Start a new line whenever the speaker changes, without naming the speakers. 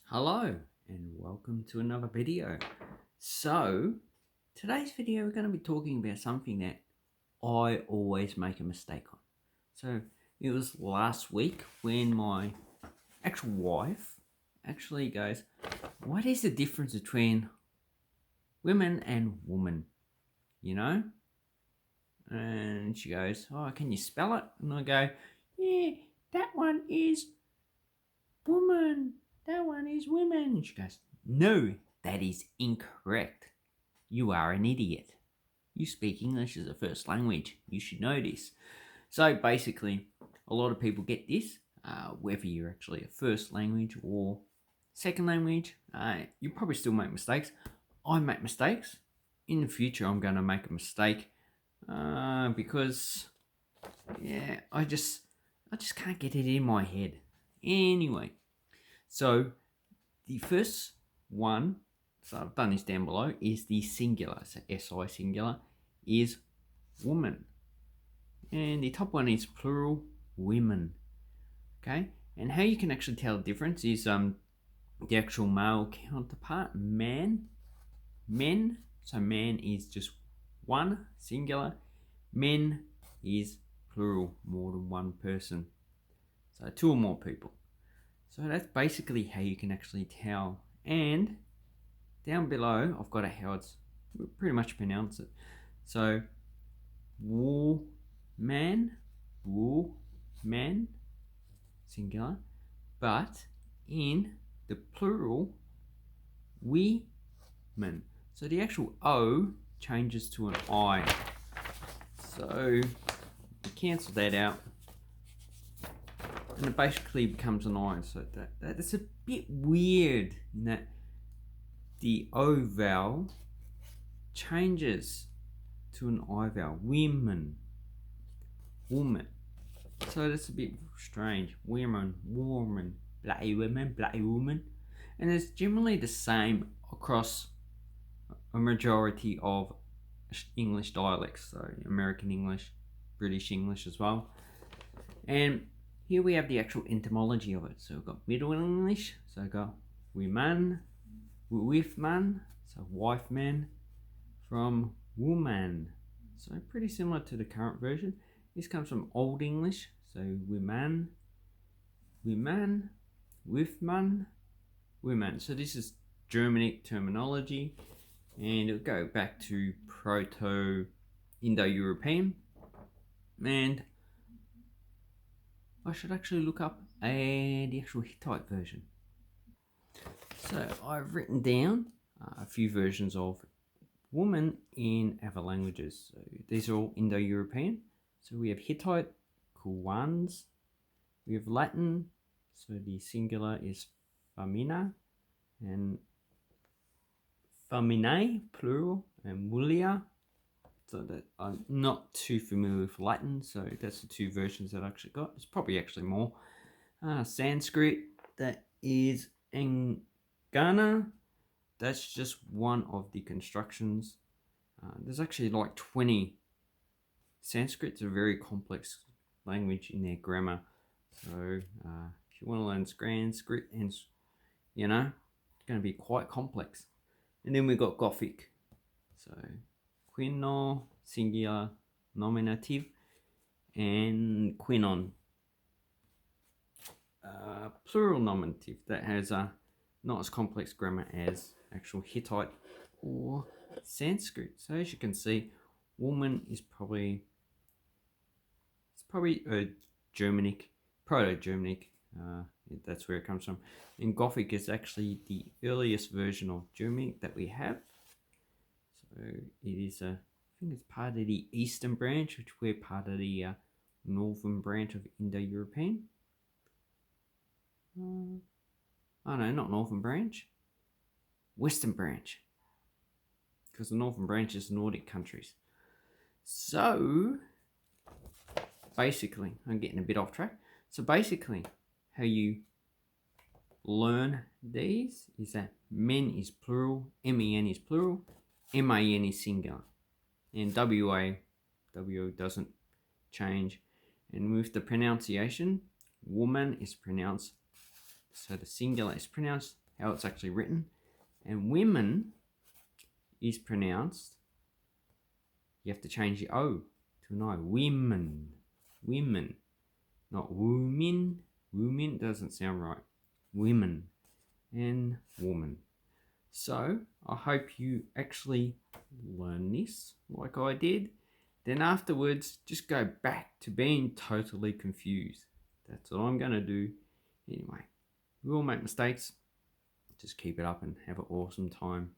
Hello and welcome to another video. So today's video we're going to be talking about something that I always make a mistake on. So it was last week when my actual wife actually goes, what is the difference between women and woman? You know? And she goes, oh, can you spell it? And I go, yeah, that one is woman. That one is women. And she goes, no, that is incorrect. You are an idiot. You speak English as a first language. You should know this. So basically, a lot of people get this, whether you're actually a first language or second language, you probably still make mistakes. I make mistakes. In the future, I'm going to make a mistake because, yeah, I just can't get it in my head. Anyway, so the first one, so I've done this down below, is the singular. So SI singular is woman. And the top one is plural, women. Okay? And how you can actually tell the difference is the actual male counterpart, man, men. So man is just one, singular. Men is plural, more than one person. So two or more people. So that's basically how you can actually tell. And down below, I've got how it's pretty much pronounce it. So, woman, singular. But in the plural, women. So the actual O changes to an I. So, you cancel that out. And it basically becomes an I. So that's a bit weird in that the O vowel changes to an I vowel. Women. Woman. So that's a bit strange. Women. Bloody women. Bloody woman. And it's generally the same across a majority of English dialects. So American English, British English as well. And here we have the actual etymology of it. So we've got Middle English. So we've got women, with man, so wife man, from woman. So pretty similar to the current version. This comes from Old English. So women, with man, women. So this is Germanic terminology. And it'll go back to Proto-Indo-European. And I should actually look up the actual Hittite version. So I've written down a few versions of woman in other languages. So these are all Indo-European. So we have Hittite, Kuwans. We have Latin. So the singular is famina, and faminae, plural, and mulia. So that I'm not too familiar with Latin, so that's the two versions that I actually got. It's probably actually more. Sanskrit, that is Engana. That's just one of the constructions. There's actually like 20. Sanskrit's a very complex language in their grammar. So if you want to learn Sanskrit, and it's going to be quite complex. And then we've got Gothic. So quino, singular, nominative, and quinon, plural nominative, that has a not as complex grammar as actual Hittite or Sanskrit. So as you can see, woman is probably a Germanic, Proto-Germanic. That's where it comes from. And Gothic is actually the earliest version of Germanic that we have. So it is I think it's part of the Eastern branch, which we're part of the Northern branch of Indo-European. Oh no, not Northern branch. Western branch. Because the Northern branch is Nordic countries. So, basically, I'm getting a bit off track. So basically, how you learn these is that men is plural, men is plural, man is singular. And wo doesn't change. And with the pronunciation, woman is pronounced, so the singular is pronounced how it's actually written. And women is pronounced, you have to change the O to an I. Women. Women. Not women. Women doesn't sound right. Women and woman. So I hope you actually learn this like I did. Then afterwards, just go back to being totally confused. That's what I'm going to do. Anyway, we all make mistakes. Just keep it up and have an awesome time.